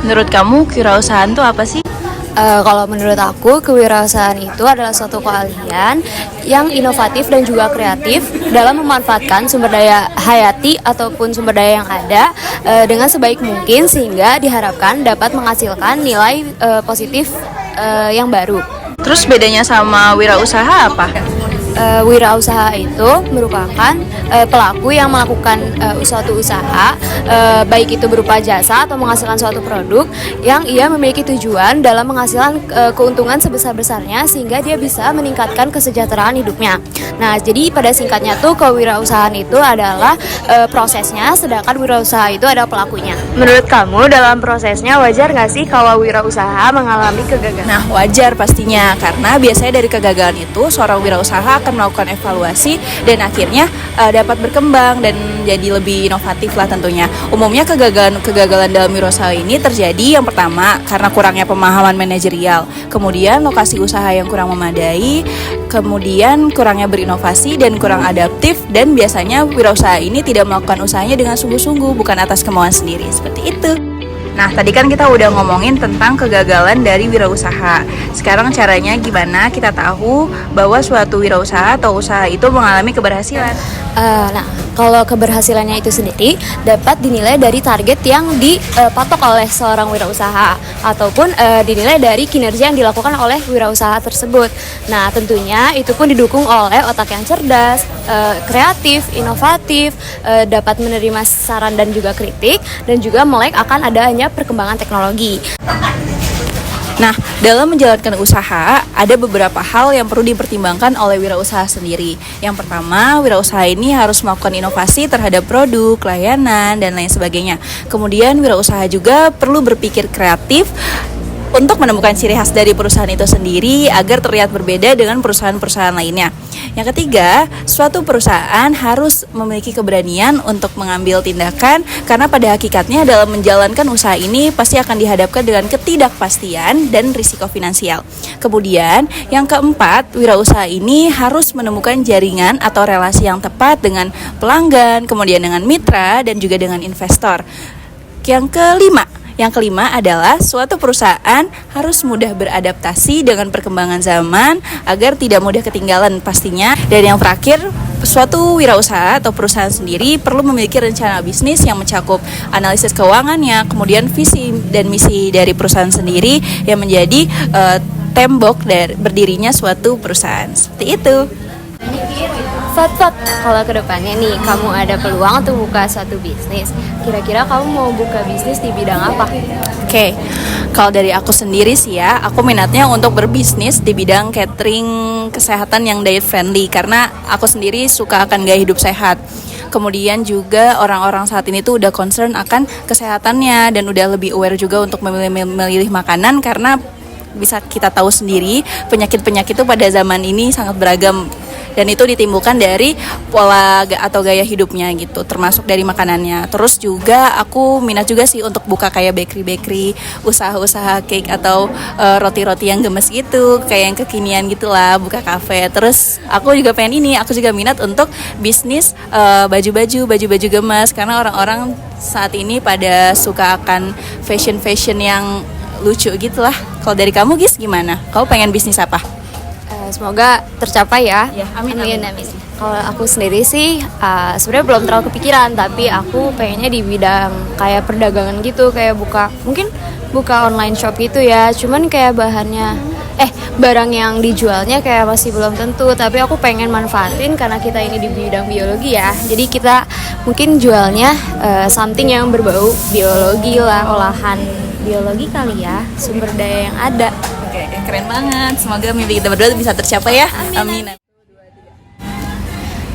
Menurut kamu kewirausahaan itu apa sih? Kalau menurut aku, kewirausahaan itu adalah suatu keahlian yang inovatif dan juga kreatif dalam memanfaatkan sumber daya hayati ataupun sumber daya yang ada dengan sebaik mungkin sehingga diharapkan dapat menghasilkan nilai positif yang baru. Terus bedanya sama wirausaha apa? Wirausaha itu merupakan pelaku yang melakukan suatu usaha, baik itu berupa jasa atau menghasilkan suatu produk yang ia memiliki tujuan dalam menghasilkan keuntungan sebesar-besarnya sehingga dia bisa meningkatkan kesejahteraan hidupnya. Nah, jadi pada singkatnya tuh kewirausahaan itu adalah prosesnya, sedangkan wirausaha itu adalah pelakunya. Menurut kamu dalam prosesnya wajar nggak sih kalau wirausaha mengalami kegagalan? Nah, wajar pastinya karena biasanya dari kegagalan itu seorang wirausaha akan melakukan evaluasi dan akhirnya dapat berkembang dan jadi lebih inovatif lah tentunya. Umumnya kegagalan dalam wirausaha ini terjadi yang pertama karena kurangnya pemahaman manajerial, kemudian lokasi usaha yang kurang memadai, kemudian kurangnya berinovasi dan kurang adaptif, dan biasanya wirausaha ini tidak melakukan usahanya dengan sungguh-sungguh, bukan atas kemauan sendiri, seperti itu. Nah, tadi kan kita udah ngomongin tentang kegagalan dari wirausaha. Sekarang caranya gimana kita tahu bahwa suatu wirausaha atau usaha itu mengalami keberhasilan? Nah, kalau keberhasilannya itu sendiri dapat dinilai dari target yang dipatok oleh seorang wirausaha ataupun dinilai dari kinerja yang dilakukan oleh wirausaha tersebut. Nah, tentunya itu pun didukung oleh otak yang cerdas, kreatif, inovatif, dapat menerima saran dan juga kritik, dan juga melek akan adanya perkembangan teknologi. Nah, dalam menjalankan usaha, ada beberapa hal yang perlu dipertimbangkan oleh wirausaha sendiri. Yang pertama, wirausaha ini harus melakukan inovasi terhadap produk, layanan, dan lain sebagainya. Kemudian, wirausaha juga perlu berpikir kreatif untuk menemukan ciri khas dari perusahaan itu sendiri agar terlihat berbeda dengan perusahaan-perusahaan lainnya. Yang ketiga, suatu perusahaan harus memiliki keberanian untuk mengambil tindakan karena pada hakikatnya dalam menjalankan usaha ini pasti akan dihadapkan dengan ketidakpastian dan risiko finansial. Kemudian, yang keempat, wirausaha ini harus menemukan jaringan atau relasi yang tepat dengan pelanggan, kemudian dengan mitra, dan juga dengan investor. Yang kelima adalah suatu perusahaan harus mudah beradaptasi dengan perkembangan zaman agar tidak mudah ketinggalan pastinya. Dan yang terakhir, suatu wirausaha atau perusahaan sendiri perlu memiliki rencana bisnis yang mencakup analisis keuangannya, kemudian visi dan misi dari perusahaan sendiri yang menjadi tembok dari berdirinya suatu perusahaan. Seperti itu. Fat, kalau kedepannya nih kamu ada peluang untuk buka suatu bisnis, kira-kira kamu mau buka bisnis di bidang apa? Oke, kalau dari aku sendiri sih ya, aku minatnya untuk berbisnis di bidang catering kesehatan yang diet friendly karena aku sendiri suka akan gaya hidup sehat. Kemudian juga orang-orang saat ini tuh udah concern akan kesehatannya dan udah lebih aware juga untuk memilih makanan karena bisa kita tahu sendiri penyakit-penyakit itu pada zaman ini sangat beragam. Dan itu ditimbulkan dari pola atau gaya hidupnya gitu, termasuk dari makanannya. Terus juga aku minat juga sih untuk buka kayak bakery, usaha-usaha cake atau roti-roti yang gemes gitu, kayak yang kekinian gitulah, buka kafe. Terus aku juga aku juga minat untuk bisnis baju-baju gemes karena orang-orang saat ini pada suka akan fashion yang lucu gitulah. Kalau dari kamu Gis gimana? Kamu pengen bisnis apa? Semoga tercapai ya. Amin. Kalau aku sendiri sih sebenarnya belum terlalu kepikiran, tapi aku pengennya di bidang kayak perdagangan gitu, kayak buka online shop gitu ya. Cuman kayak barang yang dijualnya kayak masih belum tentu, tapi aku pengen manfaatin karena kita ini di bidang biologi ya. Jadi kita mungkin jualnya something yang berbau biologi lah, olahan biologi kali ya, sumber daya yang ada. Oke, keren banget. Semoga mimpi kita berdua bisa tercapai ya. Amin.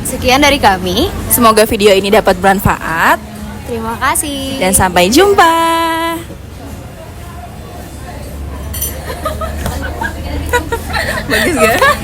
Sekian dari kami. Semoga video ini dapat bermanfaat. Terima kasih. Dan sampai jumpa. Bagus gak?